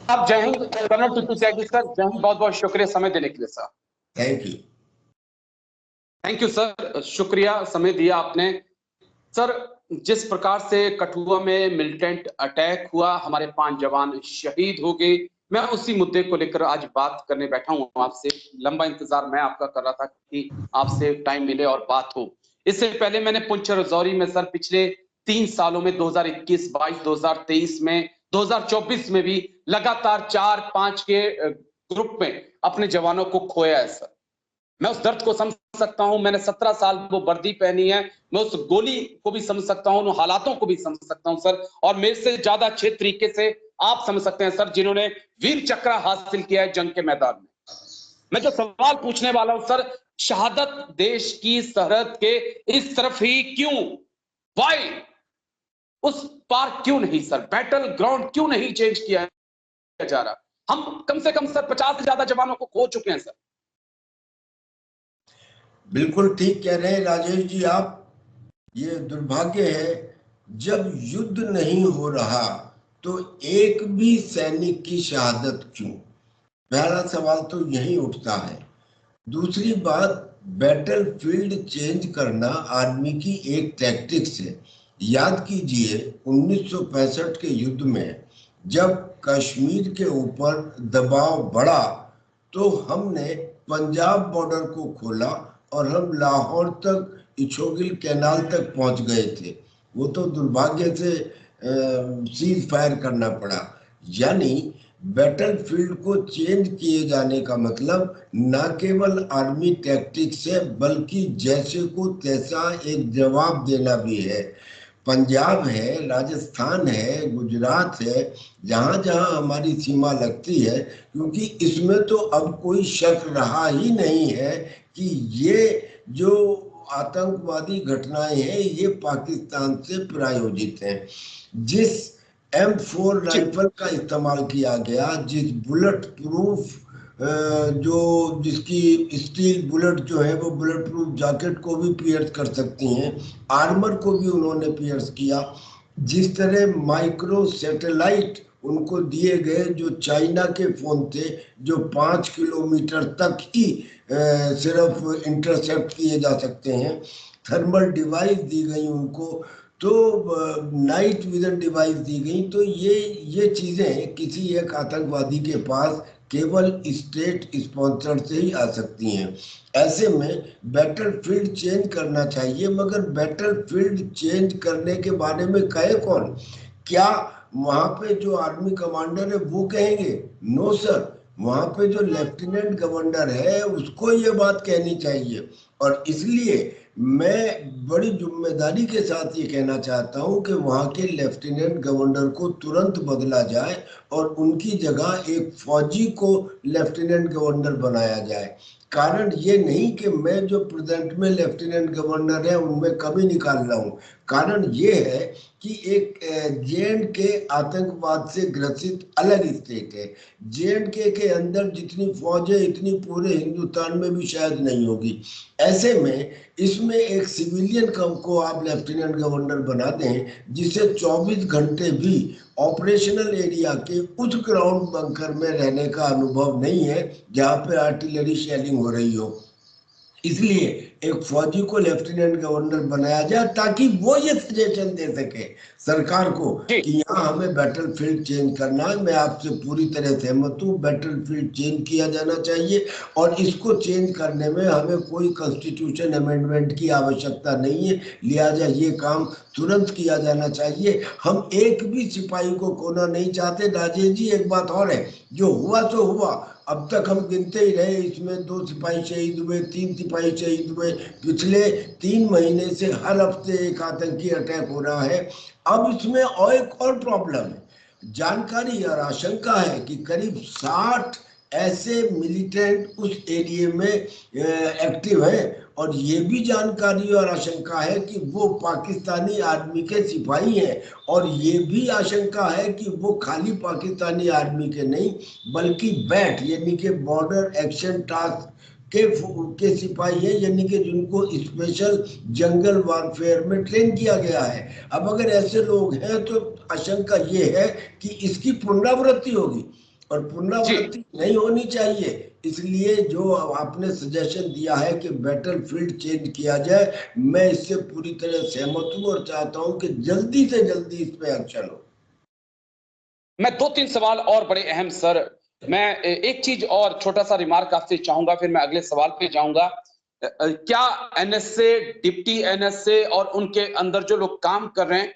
आप जय हिंद। कर्नल टिप्पू त्यागी सर, जय हिंद। बहुत बहुत शुक्रिया समय देने के लिए sir. Thank you. Thank you sir, शुक्रिया समय दिया आपने। सर, जिस प्रकार से कठुआ में मिलिटेंट अटैक हुआ, हमारे 5 जवान शहीद हो गए, मैं उसी मुद्दे को लेकर आज बात करने बैठा हूं आपसे। लंबा इंतजार मैं आपका कर रहा था कि आपसे टाइम मिले और बात हो। इससे पहले मैंने पुंछ राजौरी में सर पिछले 3 सालों में 2021, 22, 2023 में, 2024 में भी लगातार 4-5 के ग्रुप में अपने जवानों को खोया है सर। मैं उस दर्द को समझ सकता हूं। मैंने 17 साल वो वर्दी पहनी है। मैं उस गोली को भी समझ सकता हूं, उन हालातों को भी समझ सकता हूं सर। और मेरे से ज्यादा अच्छे तरीके से आप समझ सकते हैं सर, जिन्होंने वीर चक्र हासिल किया है जंग के मैदान में। मैं जो सवाल पूछने वाला हूं सर, शहादत देश की सरहद के इस तरफ ही क्यों? वाई? उस पार क्यों नहीं सर? बैटल ग्राउंड क्यों नहीं चेंज किया जा रहा? हम कम से कम सर 50 से ज्यादा जवानों को खो चुके हैं सर। बिल्कुल ठीक कह रहे हैं राजेश जी आप। ये दुर्भाग्य है, जब युद्ध नहीं हो रहा तो एक भी सैनिक की शहादत क्यों? पहला सवाल तो यही उठता है। दूसरी बात, बैटल फील्ड चेंज करना आर्मी की एक टैक्टिक्स है। याद कीजिए 1965 के युद्ध में जब कश्मीर के ऊपर दबाव बढ़ा तो हमने पंजाब बॉर्डर को खोला और हम लाहौर तक इछोगिल कैनाल तक पहुंच गए थे। वो तो दुर्भाग्य से सीज फायर करना पड़ा। यानी बैटल फील्ड को चेंज किए जाने का मतलब न केवल आर्मी टैक्टिक्स है बल्कि जैसे को तैसा एक जवाब देना भी है। पंजाब है, राजस्थान है, गुजरात है, जहां जहां हमारी सीमा लगती है, क्योंकि इसमें तो अब कोई शक रहा ही नहीं है कि ये जो आतंकवादी घटनाएं हैं ये पाकिस्तान से प्रायोजित हैं। जिस M4 राइफल का इस्तेमाल किया गया, जिस बुलेट प्रूफ जो जिसकी स्टील बुलेट जो है वो बुलेट प्रूफ जैकेट को भी पियर्स कर सकती हैं, आर्मर को भी उन्होंने पियर्स किया। जिस तरह माइक्रो सैटेलाइट उनको दिए गए जो चाइना के फोन थे, जो 5 किलोमीटर तक ही सिर्फ इंटरसेप्ट किए जा सकते हैं। थर्मल डिवाइस दी गई उनको, तो नाइट विजन डिवाइस दी गई। तो ये चीजें किसी एक आतंकवादी के पास केवल स्टेट स्पॉन्सर से ही आ सकती हैं। ऐसे में बैटल फील्ड चेंज करना चाहिए, मगर बैटल फील्ड चेंज करने के बारे में कहे कौन? क्या वहां पे जो आर्मी कमांडर है वो कहेंगे? नो सर, वहां पे जो लेफ्टिनेंट गवर्नर है उसको ये बात कहनी चाहिए। और इसलिए मैं बड़ी जिम्मेदारी के साथ ये कहना चाहता हूं कि वहां के लेफ्टिनेंट गवर्नर को तुरंत बदला जाए और उनकी जगह एक फौजी को लेफ्टिनेंट गवर्नर बनाया जाए। कारण ये नहीं कि मैं जो प्रेजेंट में लेफ्टिनेंट गवर्नर है उनमें कमी निकाल रहा हूँ। कारण ये है कि एक JNK आतंकवाद से ग्रसित अलग स्टेट है। JNK के अंदर जितनी फौज है इतनी पूरे हिंदुस्तान में भी शायद नहीं होगी। ऐसे में इसमें एक सिविलियन को आप लेफ्टिनेंट गवर्नर बना दें जिसे 24 घंटे भी ऑपरेशनल एरिया के उस ग्राउंड बंकर में रहने का अनुभव नहीं है जहां पे आर्टिलरी शेलिंग हो रही हो। इसलिए एक फौजी को लेफ्टिनेंट गवर्नर बनाया जाए ताकि वो ये सजेशन दे सके सरकार को कि यहाँ हमें बैटल फील्ड चेंज करना है। मैं आपसे पूरी तरह सहमत हूँ, बैटल फील्ड चेंज किया जाना चाहिए और इसको चेंज करने में हमें कोई कॉन्स्टिट्यूशन अमेंडमेंट की आवश्यकता नहीं है। लिहाजा ये काम तुरंत किया जाना चाहिए। हम एक भी सिपाही को खोना नहीं चाहते। राजेश जी, एक बात और है, जो हुआ तो हुआ, अब तक हम गिनते ही रहे, इसमें 2 सिपाही शहीद हुए, 3 सिपाही शहीद हुए। पिछले 3 महीने से हर हफ्ते एक आतंकी अटैक हो रहा है। अब इसमें और एक और प्रॉब्लम है, जानकारी और आशंका है कि करीब 60 ऐसे मिलिटेंट उस एरिया में एक्टिव हैं और ये भी जानकारी और आशंका है कि वो पाकिस्तानी आर्मी के सिपाही हैं। और ये भी आशंका है कि वो खाली पाकिस्तानी आर्मी के नहीं बल्कि बैट यानी कि बॉर्डर एक्शन टास्क के सिपाही है, यानी कि जिनको स्पेशल जंगल वारफेयर में ट्रेन किया गया है। अब अगर ऐसे लोग हैं तो आशंका ये है कि इसकी पुनरावृत्ति होगी। और पुनरावृत्ति नहीं होनी चाहिए। इसलिए जो आपने सजेशन दिया है कि बैटलफील्ड चेंज किया जाए, मैं इससे पूरी तरह सहमत हूं और चाहता हूं कि जल्दी से जल्दी इस पे एक्शन हो। मैं 2-3 सवाल और बड़े अहम सर, मैं एक चीज और छोटा सा रिमार्क आपसे चाहूंगा, फिर मैं अगले सवाल पे जाऊंगा। क्या एनएसए, डिप्टी एनएसए और उनके अंदर जो लोग काम कर रहे हैं,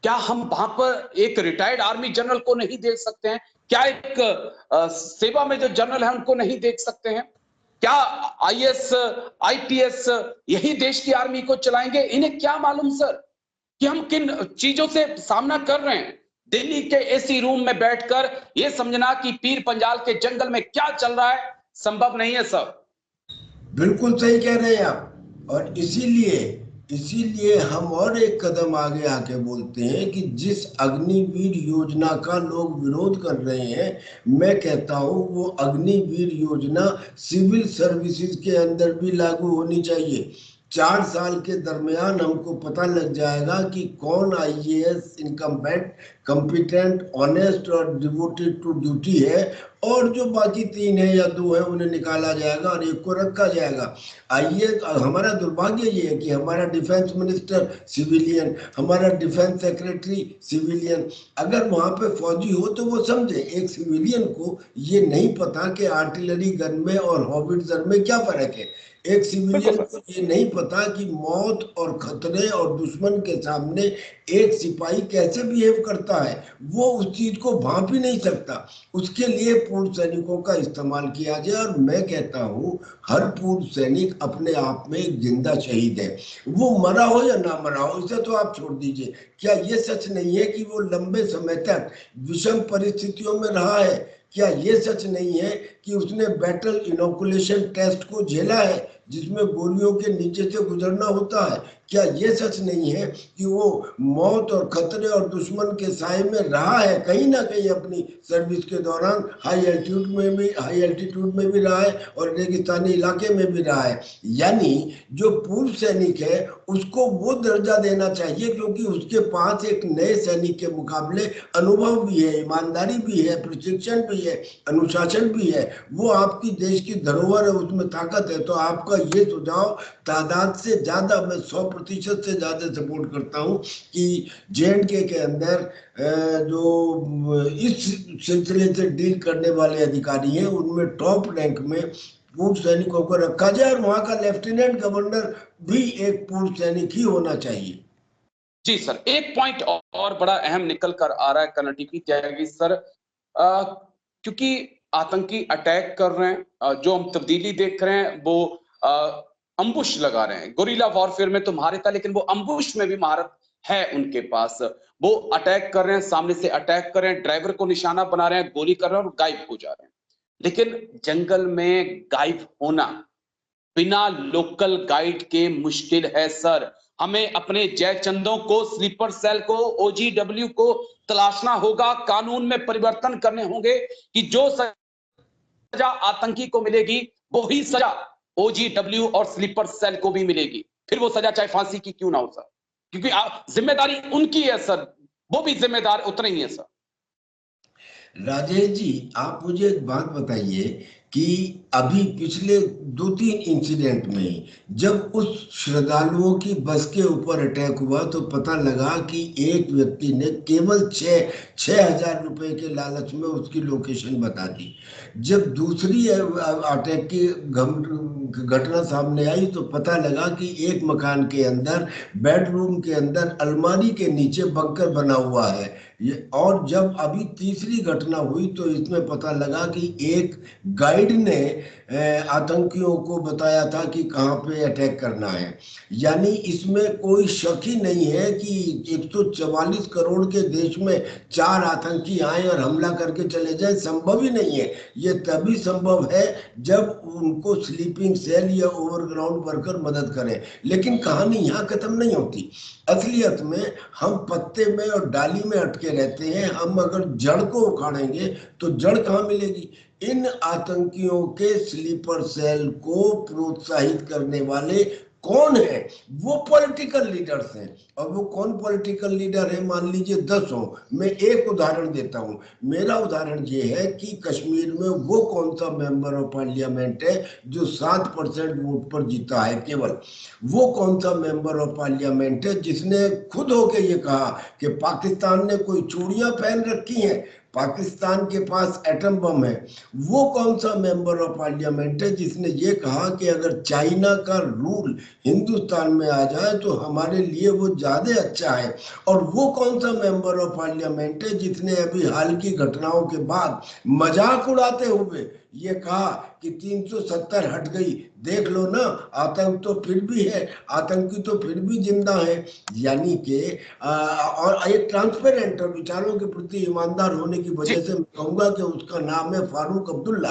क्या हम वहां पर एक रिटायर्ड आर्मी जनरल को नहीं देख सकते हैं? क्या एक सेवा में जो जनरल है उनको नहीं देख सकते हैं? क्या आईएएस, आईपीएस यही देश की आर्मी को चलाएंगे? इन्हें क्या मालूम सर कि हम किन चीजों से सामना कर रहे हैं? दिल्ली के एसी रूम में बैठकर यह समझना कि पीर पंजाल के जंगल में क्या चल रहा है संभव नहीं है सर। बिल्कुल सही कह रहे हैं आप। और इसीलिए इसीलिए हम और एक कदम आगे आके बोलते हैं कि जिस अग्निवीर योजना का लोग विरोध कर रहे हैं, मैं कहता हूं वो अग्निवीर योजना सिविल सर्विसेज के अंदर भी लागू होनी चाहिए। 4 साल के दरमियान हमको पता लग जाएगा कि कौन आईएएस इनकम्बेंट, कॉम्पिटेंट, ऑनेस्ट और डिवोटेड टू ड्यूटी है, और जो बाकी 3 है या 2 है उन्हें निकाला जाएगा और एक को रखा जाएगा। आइए, हमारा दुर्भाग्य ये है कि हमारा डिफेंस मिनिस्टर सिविलियन, हमारा डिफेंस सेक्रेटरी सिविलियन। अगर वहां पे फौजी हो तो वो समझे, एक सिविलियन को ये नहीं पता कि आर्टिलरी गन में और हॉविट्जर में क्या फर्क है। एक सिविलियन को ये नहीं पता कि मौत और खतरे और दुश्मन के सामने एक सिपाही कैसे बिहेव करता है, वो उस चीज को भांप ही नहीं सकता। उसके लिए पूर्व सैनिकों का इस्तेमाल किया जाए। और मैं कहता हूं हर पूर्व सैनिक अपने आप में एक जिंदा शहीद है, वो मरा हो या ना मरा हो, इसे तो आप छोड़ दीजिए। क्या ये सच नहीं है कि वो लंबे समय तक विषम परिस्थितियों में रहा है? क्या ये सच नहीं है कि उसने बैटल इनोकुलेशन टेस्ट को झेला है, जिसमें गोलियों के नीचे से गुजरना होता है? क्या ये सच नहीं है कि वो मौत और खतरे और दुश्मन के साए में रहा है कहीं ना कहीं अपनी सर्विस के दौरान? हाई एल्टीट्यूड में भी रहा है और रेगिस्तानी इलाके में भी रहा है। यानी जो पूर्व सैनिक है उसको वो दर्जा देना चाहिए, क्योंकि उसके पास एक नए सैनिक के मुकाबले अनुभव भी है, ईमानदारी भी है, प्रशिक्षण भी है, अनुशासन भी है। वो आपकी देश की धरोहर है, उसमें ताकत है। तो आपका ये सुझाव तादाद से ज्यादा, मैं 100% से ज्यादा सपोर्ट करता हूं कि जेएंडके के अंदर जो इस सिलसिले से डील करने वाले अधिकारी हैं उनमें टॉप रैंक में पूर्व सैनिकों को रखा जाए, और वहां का लेफ्टिनेंट गवर्नर भी एक पूर्व सैनिक ही होना चाहिए। जी सर, एक पॉइंट और बड़ा अहम निकल कर आ रहा है कर्नल टीपी त्यागी सर, क्योंकि आतंकी अटैक कर रहे हैं, जो हम तब्दीली देख रहे हैं वो अम्बुश लगा रहे हैं। गोरिल्ला वॉरफेयर में तो महारत था, लेकिन वो अम्बुश में भी महारत है उनके पास। वो अटैक कर रहे हैं, सामने से अटैक कर रहे हैं, ड्राइवर को निशाना बना रहे हैं, गोली कर रहे हैं और गायब हो जा रहे हैं। लेकिन जंगल में गायब होना बिना लोकल गाइड के मुश्किल है सर। हमें अपने जयचंदों को, स्लीपर सेल को, ओजीडब्ल्यू को तलाशना होगा, कानून में परिवर्तन करने होंगे कि जो सजा आतंकी को मिलेगी वही सजा ओजीडब्ल्यू और स्लीपर सेल को भी मिलेगी, फिर वो सजा चाहे फांसी की क्यों ना हो सर, क्योंकि जिम्मेदारी उनकी है सर, वो भी जिम्मेदार उतने ही है सर। राजेश जी, आप मुझे एक बात बताइए कि अभी पिछले 2-3 इंसिडेंट में जब उस श्रद्धालुओं की बस के ऊपर अटैक हुआ तो पता लगा कि एक व्यक्ति ने केवल 6,000 रुपए के लालच में उसकी लोकेशन बता दी। जब दूसरी अटैक की घटना सामने आई तो पता लगा कि एक मकान के अंदर, बेडरूम के अंदर, अलमारी के नीचे बंकर बना हुआ है। और जब अभी तीसरी घटना हुई तो इसमें पता लगा कि एक गाइड ने आतंकियों को बताया था कि कहां पे अटैक करना है। यानी इसमें कोई शक ही नहीं है कि 144 करोड़ के देश में 4 आतंकी आए और हमला करके चले जाए, संभव ही नहीं है। ये तभी संभव है जब उनको स्लीपिंग सेल या ओवरग्राउंड वर्कर मदद करें। लेकिन कहानी यहाँ खत्म नहीं होती। असलियत में हम पत्ते में और डाली में अटके रहते हैं। हम अगर जड़ को उखाड़ेंगे तो जड़ कहाँ मिलेगी? इन आतंकियों के स्लीपर सेल को प्रोत्साहित करने वाले कौन है? वो पॉलिटिकल लीडर्स हैं। और वो कौन पॉलिटिकल लीडर है? मान लीजिए 10 हो। मैं एक उदाहरण देता हूं। मेरा उदाहरण ये है कि कश्मीर में वो कौन सा मेंबर ऑफ पार्लियामेंट है जो 7% वोट पर जीता है केवल? वो कौन सा मेंबर ऑफ पार्लियामेंट है जिसने खुद होके ये कहा कि पाकिस्तान ने कोई चूड़ियां पहन रखी हैं, पाकिस्तान के पास एटम बम है? वो कौन सा मेंबर ऑफ पार्लियामेंट है जिसने ये कहा कि अगर चाइना का रूल हिंदुस्तान में आ जाए तो हमारे लिए वो ज्यादा अच्छा है? और वो कौन सा मेंबर ऑफ पार्लियामेंट है जिसने अभी हाल की घटनाओं के बाद मजाक उड़ाते हुए ये कहा कि 370 हट गई, देख लो ना, आतंक तो फिर भी है, आतंकी तो फिर भी जिंदा है। यानी कि और एक ट्रांसपेरेंट और विचारों के प्रति ईमानदार होने की वजह से मैं कहूंगा कि उसका नाम है फारूक अब्दुल्ला।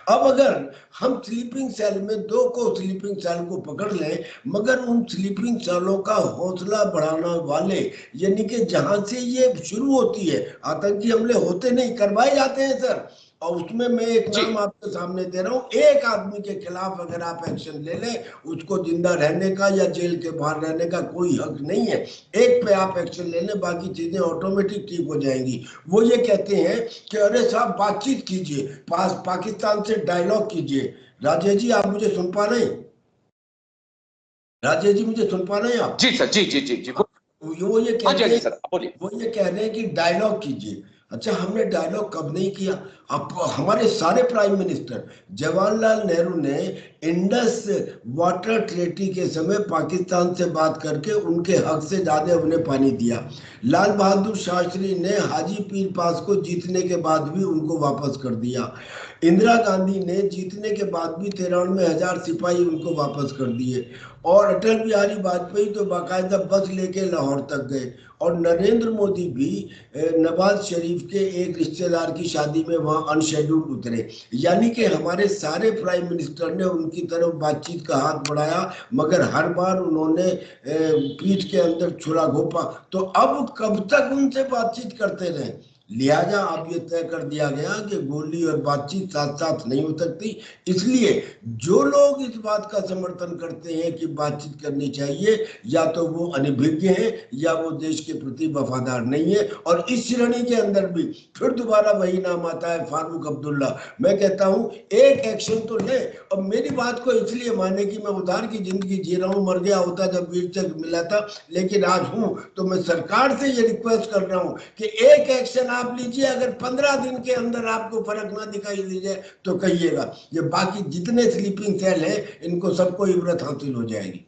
अब अगर हम स्लीपिंग सेल में 2 को स्लीपिंग सेल को पकड़ लें, मगर उन स्लीपिंग सेलों का हौसला बढ़ाने वाले, यानी कि जहां से ये शुरू होती है, आतंकी हमले होते नहीं, करवाए जाते हैं सर। और उसमें मैं एक नाम आपके सामने दे रहा हूं, एक आदमी के खिलाफ अगर आप एक्शन ले लें, उसको जिंदा रहने का या जेल के बाहर रहने का कोई हक नहीं है। एक पे आप एक्शन ले लें, बाकी चीजें ऑटोमेटिक ठीक हो जाएंगी। वो ये कहते हैं कि अरे साहब बातचीत कीजिए, पाकिस्तान से डायलॉग कीजिए। राजेश जी आप मुझे सुन पा रहे हैं? राजेश जी मुझे सुन पा रहे हैं आप? जी सर, जी जी जी जी। वो ये हाँ जी, कहते हाँ जी हैं, सर, बोलिए। वो ये कह रहे हैं कि डायलॉग कीजिए। अच्छा, हमने डायलॉग कब नहीं किया? अब हमारे सारे प्राइम मिनिस्टर, जवाहरलाल नेहरू ने इंडस वाटर ट्रीटी के समय पाकिस्तान से बात करके उनके हक से ज्यादा उन्हें पानी दिया। लाल बहादुर शास्त्री ने हाजी पीर पास को जीतने के बाद भी उनको वापस कर दिया। इंदिरा गांधी ने जीतने के बाद भी 93,000 सिपाही उनको वापस कर दिए। और अटल बिहारी वाजपेयी तो बाकायदा बस लेके लाहौर तक गए। और नरेंद्र मोदी भी नवाज शरीफ के एक रिश्तेदार की शादी में वहां अनशेड्यूल्ड उतरे। यानी कि हमारे सारे प्राइम मिनिस्टर ने उनकी तरफ बातचीत का हाथ बढ़ाया, मगर हर बार उन्होंने पीठ के अंदर छुरा घोंपा। तो अब कब तक उनसे बातचीत करते रहे? लिहाजा अब ये तय कर दिया गया कि गोली और बातचीत साथ साथ नहीं हो सकती। इसलिए जो लोग इस बात का समर्थन करते हैं कि बातचीत करनी चाहिए, या तो वो अनभिज्ञ हैं या वो देश के प्रति वफादार नहीं है। और इस श्रेणी के अंदर भी फिर दोबारा वही नाम आता है, फारूक अब्दुल्ला। मैं कहता हूं एक एक्शन तो ले। और मेरी बात को इसलिए माने कि मैं उधार की जिंदगी जी रहा हूं, मर गया होता जब वीर चक मिला था, लेकिन आज हूं, तो मैं सरकार से ये रिक्वेस्ट कर रहा हूं कि एक एक्शन आप लीजिए। अगर 15 दिन के अंदर आपको फर्क ना दिखाई दीजिए तो कहिएगा। ये बाकी जितने स्लीपिंग सेल है इनको सबको इबरत हासिल हो जाएगी।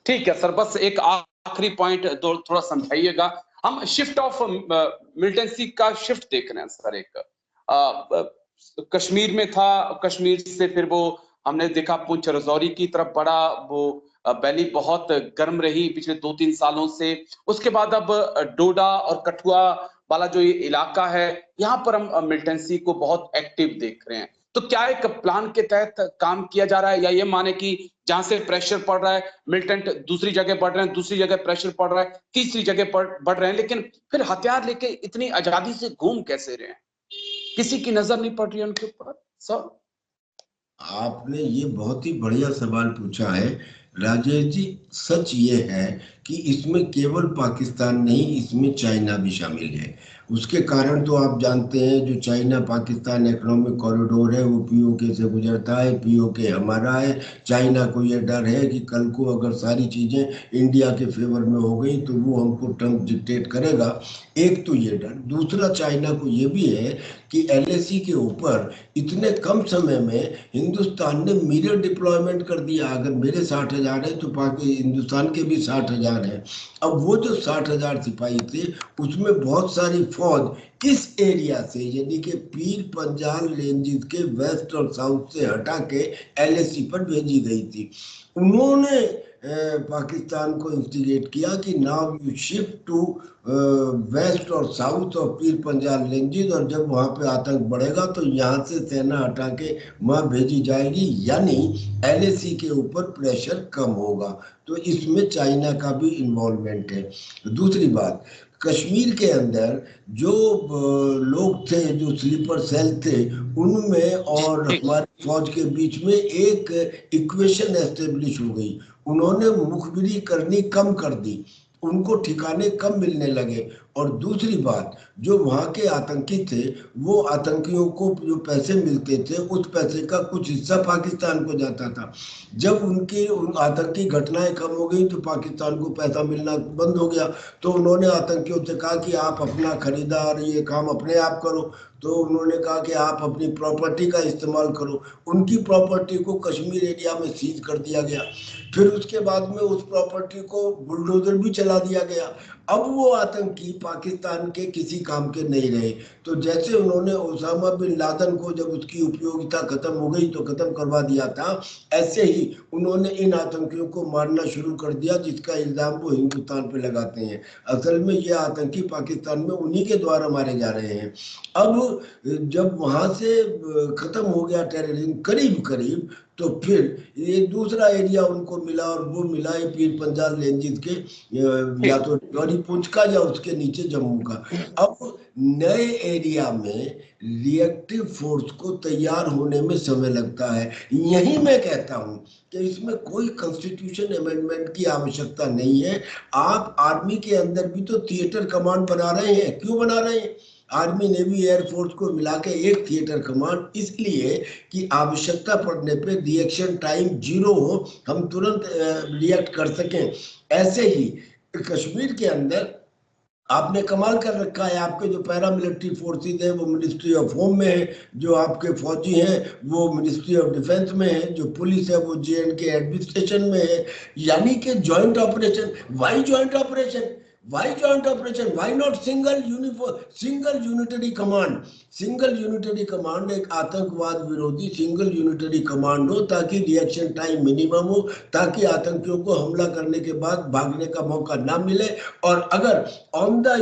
ठीक है सर, बस एक आखिरी पॉइंट थोड़ा समझाइएगा। हम शिफ्ट ऑफ मिलिटेंसी का शिफ्ट देख रहे हैं सर। एक कश्मीर में था, कश्मीर से फिर वो हमने देखा पुंछ राजौरी की तरफ बढ़ा। वो वैली बहुत गर्म रही पिछले 2-3 सालों से। उसके बाद अब डोडा और कठुआ वाला जो ये इलाका है, यहाँ पर हम मिलिटेंसी को बहुत एक्टिव देख रहे हैं। तो क्या एक प्लान के तहत काम किया जा रहा है, या ये माने कि जहां से प्रेशर पड़ रहा है मिलिटेंट दूसरी जगह बढ़ रहे हैं, दूसरी जगह प्रेशर पड़ रहा है तीसरी जगह बढ़ रहे हैं, लेकिन फिर हथियार लेके इतनी आजादी से घूम कैसे रहे हैं? किसी की नजर नहीं पड़ रही है उनके ऊपर सर? आपने ये बहुत ही बढ़िया सवाल पूछा है राजेश जी। सच ये है कि इसमें केवल पाकिस्तान नहीं, इसमें चाइना भी शामिल है। उसके कारण तो आप जानते हैं, जो चाइना पाकिस्तान इकोनॉमिक कॉरिडोर है वो पीओके से गुजरता है, पीओके हमारा है। चाइना को ये डर है कि कल को अगर सारी चीजें इंडिया के फेवर में हो गई तो वो हमको टर्म डिक्टेट करेगा। एक तो ये डर। दूसरा, चाइना को ये भी है कि एलएसी के ऊपर इतने कम समय में हिंदुस्तान ने मिरर डिप्लॉयमेंट कर दिया। अगर मेरे 60,000 है तो हिंदुस्तान के भी 60,000 है। अब वो जो 60,000 सिपाही थे उसमें बहुत सारी फौज इस एरिया से, यानी कि पीर पंजाल रेंजेस के वेस्ट और साउथ से हटा के एलएसी पर भेजी गई थी। उन्होंने पाकिस्तान को इंस्टिगेट किया कि now you shift to west और south of Pir Panjal ranges, और जब वहां पे आतंक बढ़ेगा तो यहाँ से सेना हटा के वहां भेजी जाएगी, यानी एलएसी के ऊपर प्रेशर कम होगा। तो इसमें चाइना का भी इन्वॉल्वमेंट है। दूसरी बात, कश्मीर के अंदर जो लोग थे, जो स्लीपर सेल थे, उनमें और हमारे फौज के बीच में एक इक्वेशन एस्टेब्लिश हो गई। उन्होंने मुखबिरी करनी कम कर दी, उनको ठिकाने कम मिलने लगे। और दूसरी बात, जो वहां के आतंकी थे, वो आतंकियों को जो पैसे मिलते थे, उस पैसे का कुछ हिस्सा पाकिस्तान को जाता था। जब उनकी आतंकी घटनाएं कम हो गई तो पाकिस्तान को पैसा मिलना बंद हो गया। तो उन्होंने आतंकियों से कहा कि आप अपना खरीदार ये काम अपने आप करो। तो उन्होंने कहा कि आप अपनी प्रॉपर्टी का इस्तेमाल करो। उनकी प्रॉपर्टी को कश्मीर एरिया में सीज कर दिया गया। फिर उसके बाद में उस प्रॉपर्टी को बुलडोजर भी चला दिया गया। अब वो आतंकी पाकिस्तान के किसी काम के नहीं रहे। तो जैसे उन्होंने ओसामा बिन लादेन को जब उसकी उपयोगिता खत्म हो गई तो खत्म करवा दिया था, ऐसे ही उन्होंने इन आतंकियों को मारना शुरू कर दिया, जिसका इल्जाम वो हिंदुस्तान पे लगाते हैं। असल में ये आतंकी पाकिस्तान में उन्हीं के द्वारा मारे जा रहे हैं। अब जब वहां से खत्म हो गया टेररिज्म करीब करीब, तो फिर ये दूसरा एरिया उनको मिला, और वो मिला है पीर पंजाल रेंजेस के या तो गौरी पुंछ का या उसके नीचे जम्मू का। अब नए एरिया में रिएक्टिव फोर्स को तैयार होने में समय लगता है। यही मैं कहता हूं कि इसमें कोई कॉन्स्टिट्यूशन अमेंडमेंट की आवश्यकता नहीं है। आप आर्मी के अंदर भी तो थिएटर कमांड बना रहे हैं। क्यों बना रहे हैं? आर्मी नेवी एयरफोर्स को मिला के एक थिएटर कमांड, इसलिए कि आवश्यकता पड़ने पे रिएक्शन टाइम 0 हो, हम तुरंत रिएक्ट कर सकें। ऐसे ही कश्मीर के अंदर आपने कमाल कर रखा है। आपके जो पैरामिलिट्री फोर्सेज है वो मिनिस्ट्री ऑफ होम में है, जो आपके फौजी हैं वो मिनिस्ट्री ऑफ डिफेंस में है, जो पुलिस है वो J&K एडमिनिस्ट्रेशन में है। यानी कि joint operation. Why joint operation? Why joint operation? Why not single unitary command? Single unitary command एक आतंकवाद विरोधी सिंगल यूनिटरी कमांड हो, ताकि रिएक्शन टाइम मिनिमम हो, ताकि आतंकियों को हमला करने के बाद भागने का मौका ना मिले। और अगर ऑन द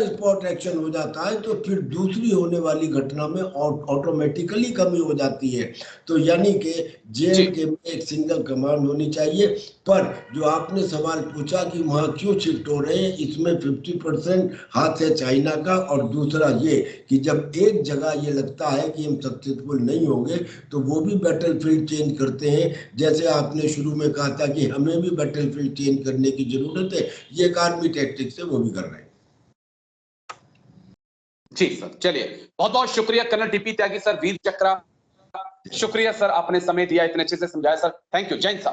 स्पॉट एक्शन हो जाता है तो फिर दूसरी होने वाली घटना में ऑटोमेटिकली कमी हो जाती है। तो यानी कि J&K में एक सिंगल कमांड होनी चाहिए। पर जो आपने सवाल पूछा कि वहां क्यों शिफ्ट हो रहे हैं, इसमें 50% हाथ है चाइना का, और दूसरा ये कि जब एक जगह ये लगता है कि हम सक्सेसफुल नहीं होंगे तो वो भी बैटलफील्ड चेंज करते हैं। जैसे आपने शुरू में कहा था कि हमें भी बैटलफील्ड चेंज करने की जरूरत है, ये एक आर्मी टैक्टिक्स है, वो भी कर रहे हैं। जी सर, चलिए बहुत बहुत शुक्रिया कर्नल टीपी त्यागी सर, वीर चक्रा। शुक्रिया सर, आपने समय दिया, इतने अच्छे से समझाया सर। Thank you. जय हिंद सर।